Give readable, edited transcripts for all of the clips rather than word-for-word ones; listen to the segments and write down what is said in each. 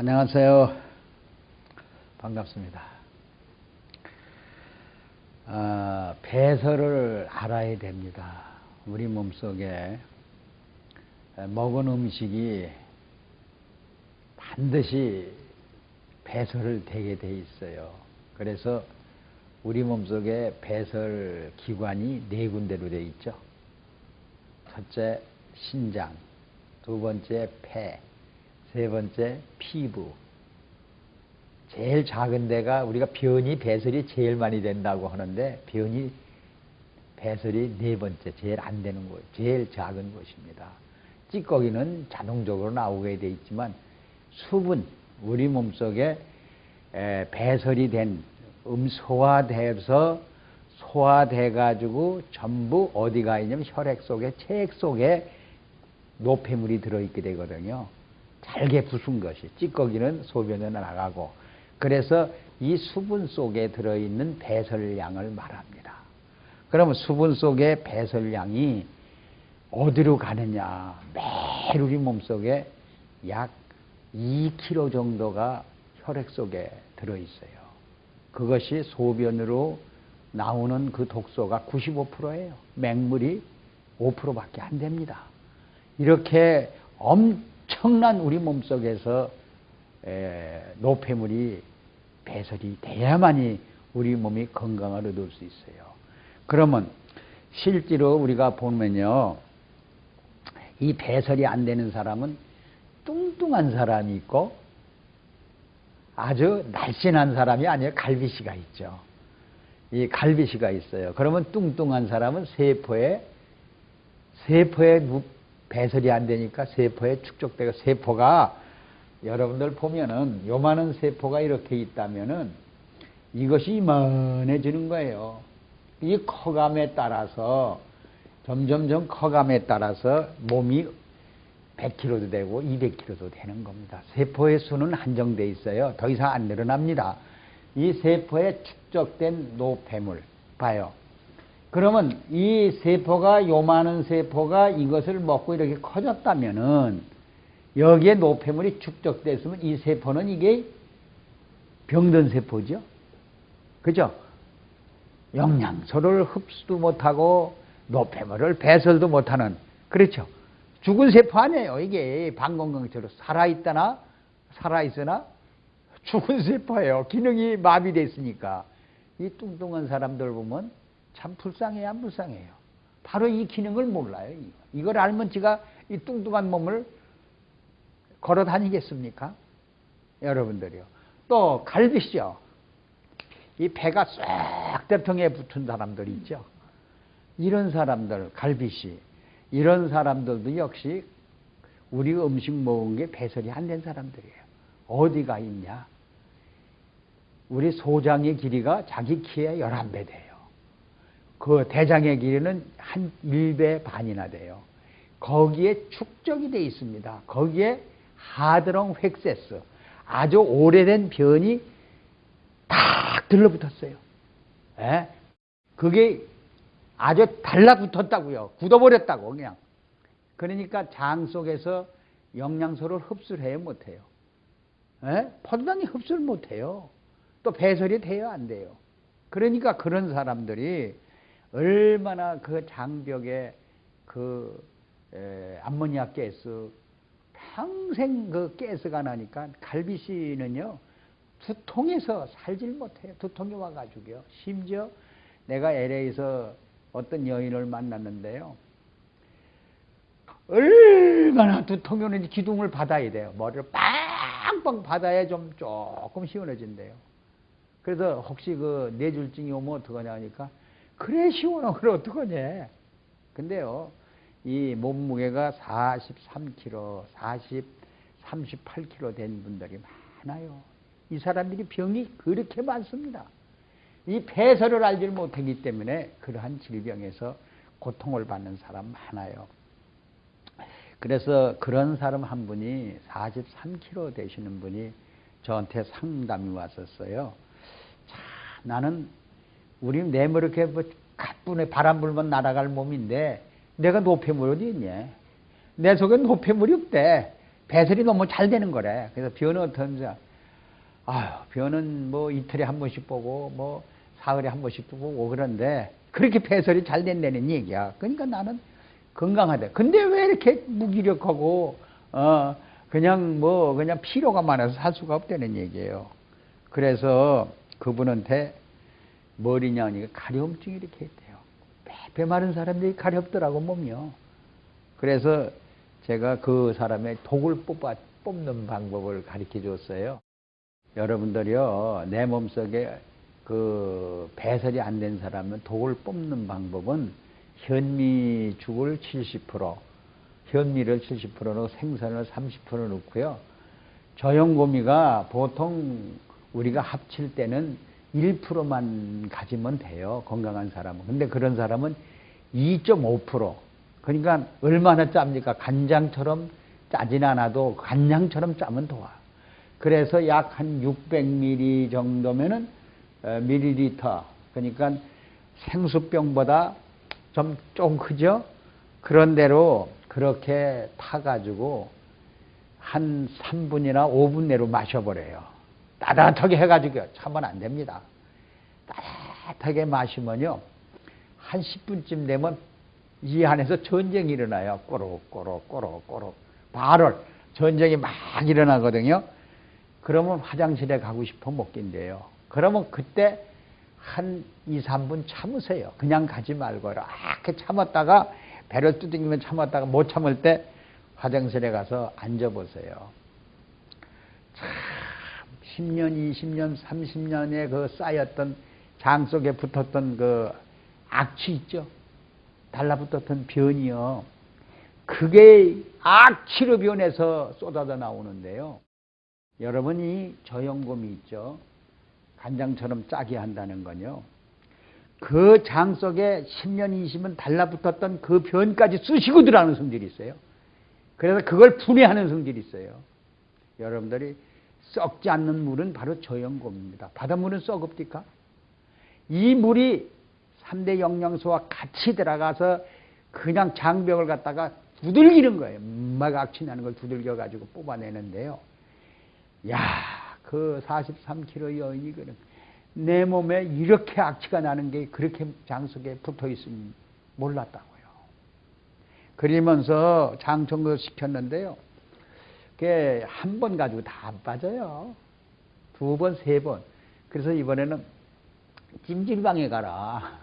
안녕하세요. 반갑습니다. 배설을 알아야 됩니다. 우리 몸속에 먹은 음식이 반드시 배설을 되게 돼 있어요. 그래서 우리 몸속에 배설 기관이 4군데로 되어 있죠. 첫째 신장, 두 번째 폐, 세 번째 피부. 제일 작은 데가 우리가 변이 배설이 제일 많이 된다고 하는데 변이 배설이 4번째 제일 안 되는 곳, 제일 작은 곳입니다. 찌꺼기는 자동적으로 나오게 돼 있지만 수분, 우리 몸속에 배설이 된 소화돼서 소화돼 가지고 전부 어디가 있냐면 혈액 속에 체액 속에 노폐물이 들어있게 되거든요. 잘게 부순 것이. 찌꺼기는 소변에 나가고. 그래서 이 수분 속에 들어있는 배설량을 말합니다. 그러면 수분 속의 배설량이 어디로 가느냐. 매일 우리 몸속에 약 2kg 정도가 혈액 속에 들어있어요. 그것이 소변으로 나오는 그 독소가 95%예요. 맹물이 5%밖에 안 됩니다. 이렇게 엄청난 우리 몸속에서 노폐물이 배설이 돼야만이 우리 몸이 건강을 얻을 수 있어요. 그러면 실제로 우리가 보면요, 이 배설이 안 되는 사람은 뚱뚱한 사람이 있고 아주 날씬한 사람이 아니에요. 갈비씨가 있죠. 이 갈비씨가 있어요. 그러면 뚱뚱한 사람은 세포에 배설이 안 되니까 세포에 축적되고, 세포가 여러분들 보면은 요만한 세포가 이렇게 있다면은 이것이 이만해지는 거예요. 이 커감에 따라서 점점점 커감에 따라서 몸이 100kg도 되고 200kg도 되는 겁니다. 세포의 수는 한정되어 있어요. 더 이상 안 늘어납니다. 이 세포에 축적된 노폐물 봐요. 그러면 이 세포가, 요만한 세포가 이것을 먹고 이렇게 커졌다면은 여기에 노폐물이 축적됐으면 이 세포는 이게 병든 세포죠. 그죠? 영양소를 흡수도 못하고 노폐물을 배설도 못하는, 그렇죠? 죽은 세포 아니에요. 이게 방광경처럼 살아있으나 죽은 세포예요. 기능이 마비됐으니까. 이 뚱뚱한 사람들 보면 참 불쌍해요, 안 불쌍해요? 바로 이 기능을 몰라요. 이걸 알면 제가 이 뚱뚱한 몸을 걸어 다니겠습니까? 여러분들이요. 또 갈비씨요. 이 배가 쏙 대통에 붙은 사람들 있죠. 이런 사람들, 갈비씨, 이런 사람들도 역시 우리 음식 먹은 게 배설이 안 된 사람들이에요. 어디가 있냐? 우리 소장의 길이가 자기 키의 11배 돼요. 그 대장의 길이는 한 1배 반이나 돼요. 거기에 축적이 되어 있습니다. 거기에 하드롱 획세스, 아주 오래된 변이 딱 들러붙었어요. 에? 그게 아주 달라붙었다고요. 굳어버렸다고 그냥. 그러니까 장 속에서 영양소를 흡수를 해요, 못해요? 포도당이 흡수를 못해요. 또 배설이 돼요, 안 돼요? 그러니까 그런 사람들이 얼마나 그 장벽에 그 암모니아 가스, 평생 그 가스가 나니까 갈비씨는요, 두통에서 살질 못해요. 두통이 와가지고요. 심지어 내가 LA에서 어떤 여인을 만났는데요, 얼마나 두통이 오는지 기둥을 받아야 돼요. 머리를 빵빵 받아야 좀 조금 시원해진대요. 그래서 혹시 그 뇌졸중이 오면 어떡하냐 하니까, 그래 시원하고 그래 어떡하냐. 근데요, 이 몸무게가 43kg, 38kg 된 분들이 많아요. 이 사람들이 병이 그렇게 많습니다. 이 배설을 알지 못하기 때문에 그러한 질병에서 고통을 받는 사람 많아요. 그래서 그런 사람 한 분이 43kg 되시는 분이 저한테 상담이 왔었어요. 자, 나는 우리 내물 이렇게 가뿐해 바람 불면 날아갈 몸인데 내가 노폐물 어디 있냐? 내 속에 노폐물이 없대. 배설이 너무 잘 되는 거래. 그래서 변은 어떤지, 변은 뭐 이틀에 한 번씩 보고, 뭐 사흘에 한 번씩 보고 그런데, 그렇게 배설이 잘 된다는 얘기야. 그러니까 나는 건강하다. 근데 왜 이렇게 무기력하고, 그냥 피로가 많아서 살 수가 없다는 얘기예요. 그래서 그분한테 머리냐 하니까 가려움증이 이렇게 있대요. 배 마른 사람들이 가렵더라고, 몸이요. 그래서 제가 그 사람의 독을 뽑는 방법을 가르쳐 줬어요. 여러분들이요, 내 몸속에 그 배설이 안 된 사람은 독을 뽑는 방법은 현미죽을 70%, 현미를 70% 넣고 생선을 30% 넣고요. 저염고미가 보통 우리가 합칠 때는 1%만 가지면 돼요. 건강한 사람은. 근데 그런 사람은 2.5%. 그러니까 얼마나 짭니까? 간장처럼 짜진 않아도 간장처럼 짜면 좋아. 그래서 약 한 600ml 정도면은 밀리리터. 그러니까 생수병보다 조금 크죠? 그런 대로 그렇게 타가지고 한 3분이나 5분 내로 마셔버려요. 따뜻하게 해가지고 차면 안 됩니다. 따뜻하게 마시면요, 한 10분쯤 되면 이 안에서 전쟁이 일어나요. 꼬록꼬록 바로 전쟁이 막 일어나거든요. 그러면 화장실에 가고 싶어 못 낀대요. 그러면 그때 한 2, 3분 참으세요. 그냥 가지 말고 이렇게 참았다가 배를 두드리면 참았다가 못 참을 때 화장실에 가서 앉아보세요. 참 10년, 20년, 30년에 그 쌓였던 장 속에 붙었던 그 악취 있죠? 달라붙었던 변이요. 그게 악취로 변해서 쏟아져 나오는데요. 여러분이 저염곰이 있죠? 간장처럼 짜게 한다는 건요. 그 장 속에 10년, 20년 달라붙었던 그 변까지 쑤시고 들어가는 성질이 있어요. 그래서 그걸 분해하는 성질이 있어요. 여러분들이 썩지 않는 물은 바로 저염곰입니다. 바닷물은 썩읍니까? 이 물이 3대 영양소와 같이 들어가서 그냥 장벽을 갖다가 두들기는 거예요. 막 악취 나는 걸 두들겨가지고 뽑아내는데요. 야, 그 43kg 여인이 내 몸에 이렇게 악취가 나는 게 그렇게 장 속에 붙어 있으면 몰랐다고요. 그러면서 장 청소 시켰는데요. 그게 한 번 가지고 다 안 빠져요. 2번, 3번. 그래서 이번에는 찜질방에 가라.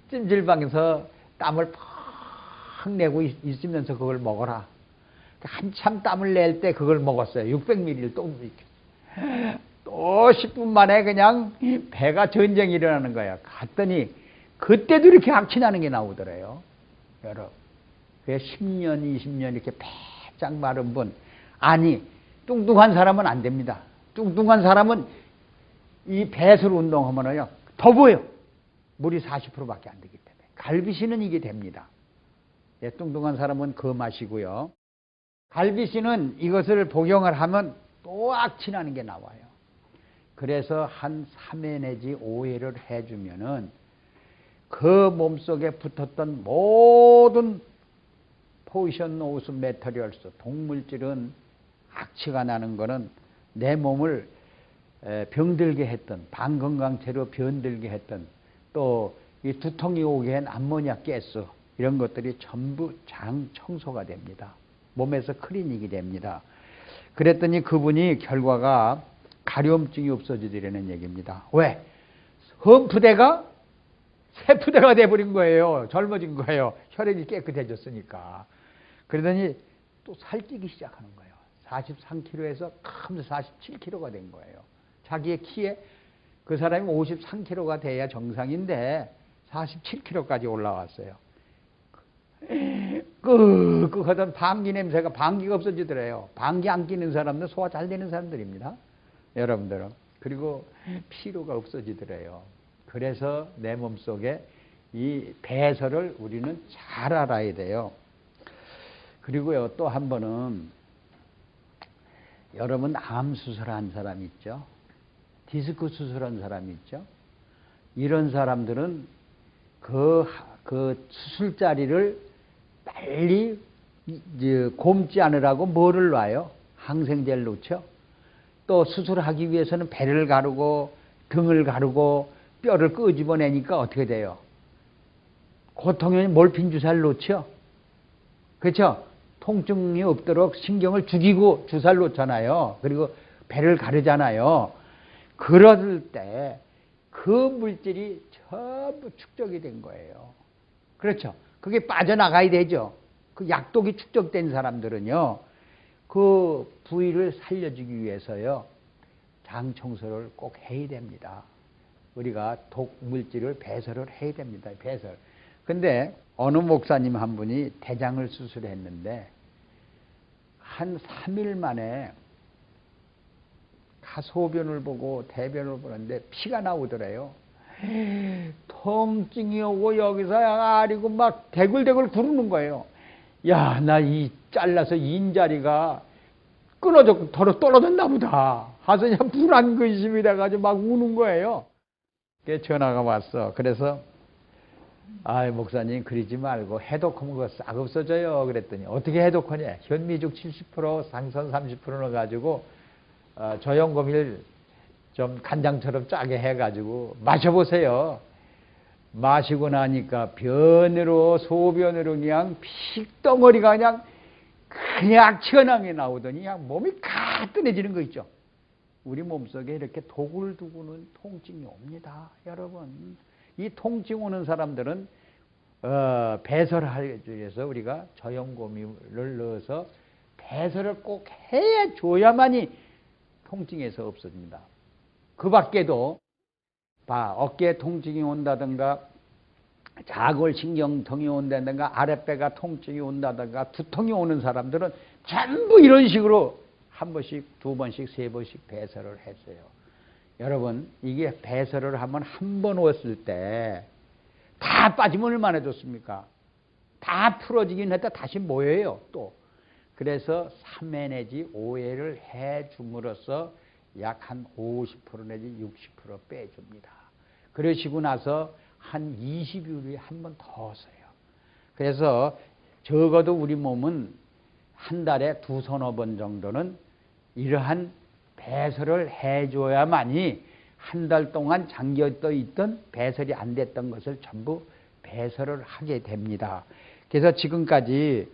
찜질방에서 땀을 팍 내고 있으면서 그걸 먹어라. 한참 땀을 낼 때 그걸 먹었어요. 600ml를 또 10분 만에 그냥 배가 전쟁이 일어나는 거야. 갔더니 그때도 이렇게 악취 나는 게 나오더래요. 여러분. 10년, 20년 이렇게 배짱 마른 분. 아니, 뚱뚱한 사람은 안 됩니다. 뚱뚱한 사람은 이 배설 운동하면요, 더 보여. 물이 40%밖에 안 되기 때문에. 갈비씨는 이게 됩니다. 예, 뚱뚱한 사람은 그거 마시고요. 갈비씨는 이것을 복용을 하면 또 악취 나는 게 나와요. 그래서 한 3회 내지 5회를 해주면은 그 몸속에 붙었던 모든 포션 노스 메터리얼스, 동물질은 악취가 나는 거는 내 몸을 병들게 했던, 반건강체로 변들게 했던, 또 이 두통이 오게 한 암모니아 가스, 이런 것들이 전부 장 청소가 됩니다. 몸에서 클리닉이 됩니다. 그랬더니 그분이 결과가 가려움증이 없어지더라는 얘기입니다. 왜? 험푸대가 새푸대가 돼버린 거예요. 젊어진 거예요. 혈액이 깨끗해졌으니까. 그러더니 또 살찌기 시작하는 거예요. 43kg에서 크면서 47kg가 된 거예요. 자기의 키에 그 사람이 53kg가 돼야 정상인데 47kg까지 올라왔어요. 하던 방귀 냄새가, 방귀가 없어지더래요. 방귀 안 끼는 사람은 소화 잘 되는 사람들입니다. 여러분들은. 그리고 피로가 없어지더래요. 그래서 내 몸속에 이 배설을 우리는 잘 알아야 돼요. 그리고요, 또 한 번은 여러분 암 수술한 사람 있죠? 디스크 수술한 사람 있죠? 이런 사람들은 그 수술 자리를 빨리 곪지 않으라고 뭐를 놔요? 항생제를 놓죠. 또 수술하기 위해서는 배를 가르고 등을 가르고 뼈를 끄집어내니까 어떻게 돼요? 고통에 몰핀 주사를 놓죠. 그렇죠? 통증이 없도록 신경을 죽이고 주사를 놓잖아요. 그리고 배를 가르잖아요. 그럴 때 그 물질이 전부 축적이 된 거예요. 그렇죠? 그게 빠져나가야 되죠. 그 약독이 축적된 사람들은요, 그 부위를 살려주기 위해서요, 장 청소를 꼭 해야 됩니다. 우리가 독 물질을 배설을 해야 됩니다. 배설. 근데 어느 목사님 한 분이 대장을 수술했는데 한 3일 만에 소변을 보고 대변을 보는데 피가 나오더래요. 통증이 오고 여기서 아리고 막 대굴대굴 구르는 거예요. 야, 나 이 잘라서 인자리가 끊어져 떨어졌나 보다 하서 그냥 불안근심이 돼가지고 막 우는 거예요. 그게 전화가 왔어. 그래서 아이 목사님 그러지 말고 해독하면 그거 싹 없어져요. 그랬더니 어떻게 해독하냐. 현미죽 70% 상선 30%를 가지고 저염고미를 좀 간장처럼 짜게 해가지고 마셔보세요. 마시고 나니까 변으로 소변으로 그냥 피덩어리가 그냥 튀어나오게 나오더니 그냥 몸이 가뜩해지는 거 있죠. 우리 몸속에 이렇게 독을 두고는 통증이 옵니다. 여러분, 이 통증 오는 사람들은 배설하기 위해서 우리가 저염고미를 넣어서 배설을 꼭 해줘야만이 통증에서 없어집니다. 그 밖에도 어깨에 통증이 온다든가 자골신경통이 온다든가 아랫배가 통증이 온다든가 두통이 오는 사람들은 전부 이런 식으로 한 번씩, 두 번씩, 세 번씩 배설을 했어요. 여러분, 이게 배설을 하면 한 번 왔을 때 다 빠지면 얼마나 좋습니까? 다 풀어지긴 했다 다시 모여요, 또. 그래서 3회 내지 5회를 해줌으로써 약 한 50% 내지 60% 빼줍니다. 그러시고 나서 한 20일에 한 번 더 써요. 그래서 적어도 우리 몸은 한 달에 두서너 번 정도는 이러한 배설을 해줘야만이 한 달 동안 잠겨떠 있던 배설이 안 됐던 것을 전부 배설을 하게 됩니다. 그래서 지금까지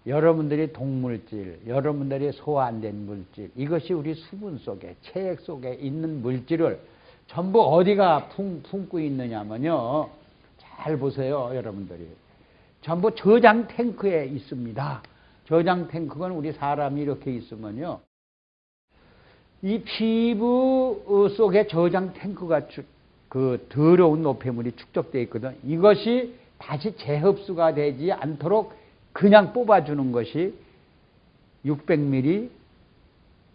여러분들이 독물질, 여러분들이 소화 안 된 물질, 이것이 우리 수분 속에, 체액 속에 있는 물질을 전부 어디가 품고 있느냐면요. 잘 보세요, 여러분들이. 전부 저장 탱크에 있습니다. 저장 탱크는 우리 사람이 이렇게 있으면요. 이 피부 속에 저장 탱크가 그 더러운 노폐물이 축적되어 있거든. 이것이 다시 재흡수가 되지 않도록 그냥 뽑아주는 것이 600ml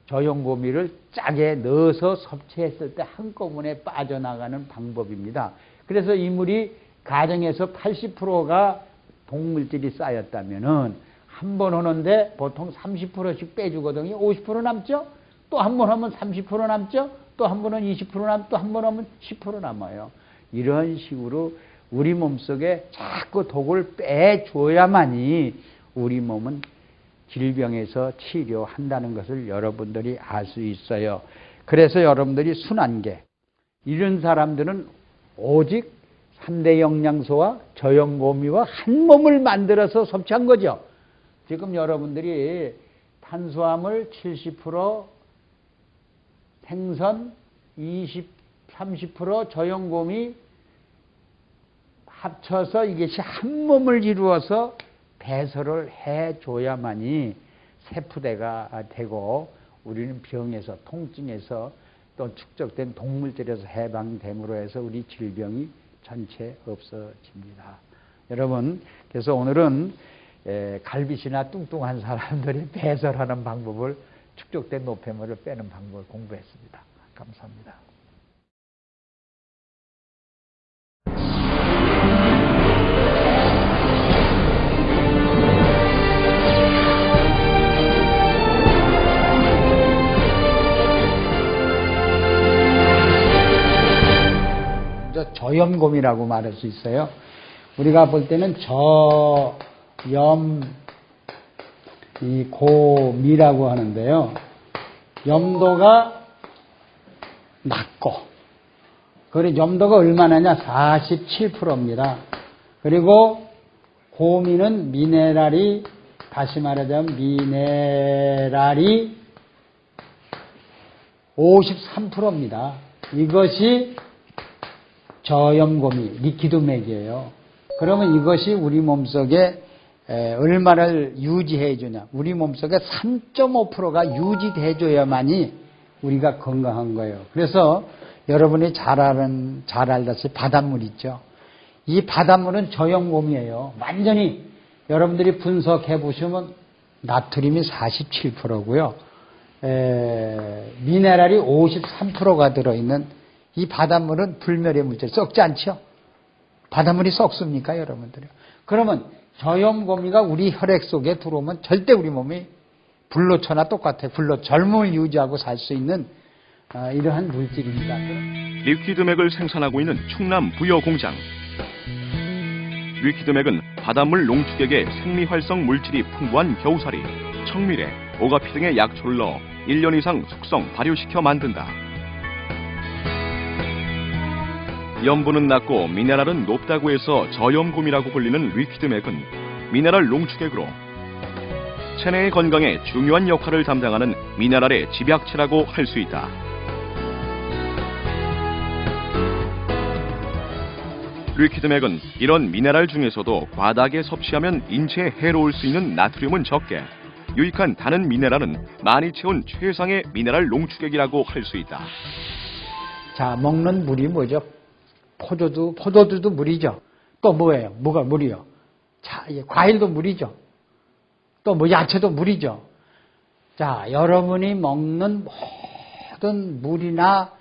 저염고미를 짜게 넣어서 섭취했을 때 한꺼번에 빠져나가는 방법입니다. 그래서 이 물이 가정에서 80%가 독물질이 쌓였다면은 한 번 하는데 보통 30%씩 빼주거든요. 50% 남죠? 또 한 번 하면 30% 남죠? 또 한 번은 20% 남죠? 또 한 번 하면 10% 남아요. 이런 식으로 우리 몸속에 자꾸 독을 빼줘야만이 우리 몸은 질병에서 치료한다는 것을 여러분들이 알 수 있어요. 그래서 여러분들이 순환계, 이런 사람들은 오직 3대 영양소와 저염고미와 한 몸을 만들어서 섭취한 거죠. 지금 여러분들이 탄수화물 70%, 생선 20, 30%, 저염고미 합쳐서 이것이 한 몸을 이루어서 배설을 해줘야만이 세푸대가 되고 우리는 병에서, 통증에서 또 축적된 독물질에서 해방됨으로 해서 우리 질병이 전체 없어집니다. 여러분, 그래서 오늘은 갈비씨나 뚱뚱한 사람들이 배설하는 방법을, 축적된 노폐물을 빼는 방법을 공부했습니다. 감사합니다. 저염곰이라고 말할 수 있어요. 우리가 볼 때는 이 고미라고 하는데요. 염도가 낮고, 그리고 염도가 얼마나냐? 47%입니다. 그리고 고미는 미네랄이, 다시 말하자면 미네랄이 53%입니다. 이것이 저염고미, 리퀴드맥이에요. 그러면 이것이 우리 몸속에 얼마를 유지해 주냐. 우리 몸속에 3.5%가 유지해 줘야만이 우리가 건강한 거예요. 그래서 여러분이 잘 알다시피 바닷물 있죠. 이 바닷물은 저염곰이에요. 완전히 여러분들이 분석해 보시면 나트륨이 47%고요. 미네랄이 53%가 들어있는 이 바닷물은 불멸의 물질, 썩지 않죠? 바닷물이 썩습니까, 여러분들이? 그러면 저염고미가 우리 혈액 속에 들어오면 절대 우리 몸이 불로초나 똑같아요. 젊음을 유지하고 살 수 있는 이러한 물질입니다. 리퀴드맥을 생산하고 있는 충남 부여공장. 리퀴드맥은 바닷물 농축액에 생리활성 물질이 풍부한 겨우살이, 청미래, 오가피 등의 약초를 넣어 1년 이상 숙성, 발효시켜 만든다. 염분은 낮고 미네랄은 높다고 해서 저염곰이라고 불리는 리퀴드맥은 미네랄 농축액으로 체내의 건강에 중요한 역할을 담당하는 미네랄의 집약체라고 할 수 있다. 리퀴드맥은 이런 미네랄 중에서도 과다하게 섭취하면 인체에 해로울 수 있는 나트륨은 적게, 유익한 다른 미네랄은 많이 채운 최상의 미네랄 농축액이라고 할 수 있다. 자, 먹는 물이 뭐죠? 포도주도 물이죠. 또 뭐예요? 뭐가 물이요? 자, 과일도 물이죠. 또 뭐 야채도 물이죠. 자, 여러분이 먹는 모든 물이나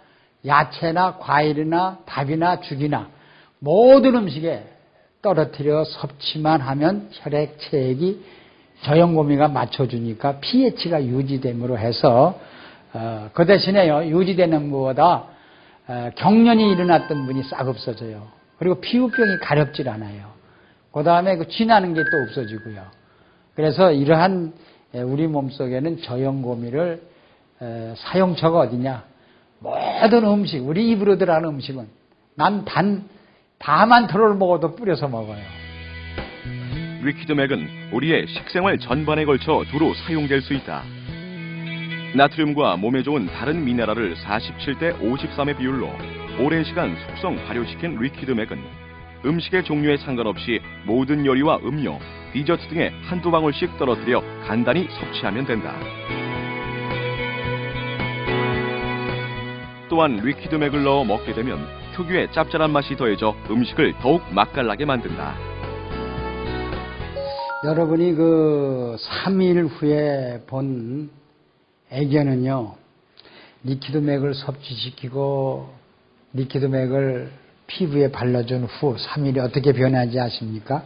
야채나 과일이나 밥이나 죽이나 모든 음식에 떨어뜨려 섭취만 하면 혈액 체액이 저염고미가 맞춰주니까 pH가 유지됨으로 해서 그 대신에요, 유지되는 것보다 경련이 일어났던 분이 싹 없어져요. 그리고 피부병이 가렵질 않아요. 그 다음에 그 쥐나는 게 또 없어지고요. 그래서 이러한 우리 몸속에는 저염고미를 사용처가 어디냐? 모든 음식, 우리 입으로 들어가는 음식은 난 다만 털을 먹어도 뿌려서 먹어요. 리퀴드맥은 우리의 식생활 전반에 걸쳐 두루 사용될 수 있다. 나트륨과 몸에 좋은 다른 미네랄을 47대 53의 비율로 오랜 시간 숙성 발효시킨 리퀴드맥은 음식의 종류에 상관없이 모든 요리와 음료, 디저트 등에 한두 방울씩 떨어뜨려 간단히 섭취하면 된다. 또한 리퀴드맥을 넣어 먹게 되면 특유의 짭짤한 맛이 더해져 음식을 더욱 맛깔나게 만든다. 여러분이 그 3일 후에 본 애견은요, 리퀴드맥을 섭취시키고 리퀴드맥을 피부에 발라준 후 3일이 어떻게 변하지 아십니까?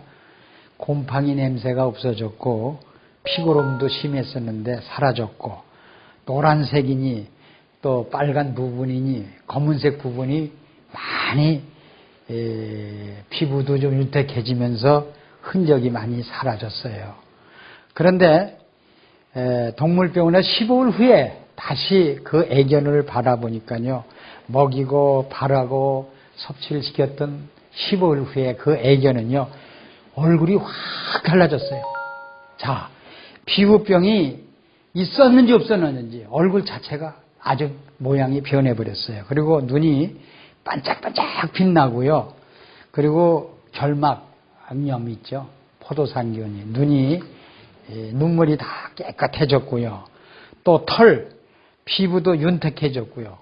곰팡이 냄새가 없어졌고 피고름도 심했었는데 사라졌고, 노란색이니 또 빨간 부분이니 검은색 부분이 많이 피부도 좀 윤택해지면서 흔적이 많이 사라졌어요. 그런데 동물병원에 15일 후에 다시 그 애견을 바라보니까요, 먹이고 바르고 섭취를 시켰던 15일 후에 그 애견은요, 얼굴이 확 달라졌어요. 자, 피부병이 있었는지 없었는지 얼굴 자체가 아주 모양이 변해버렸어요. 그리고 눈이 반짝반짝 빛나고요. 그리고 결막염 있죠. 포도상균이. 눈물이 다 깨끗해졌고요. 또 털, 피부도 윤택해졌고요.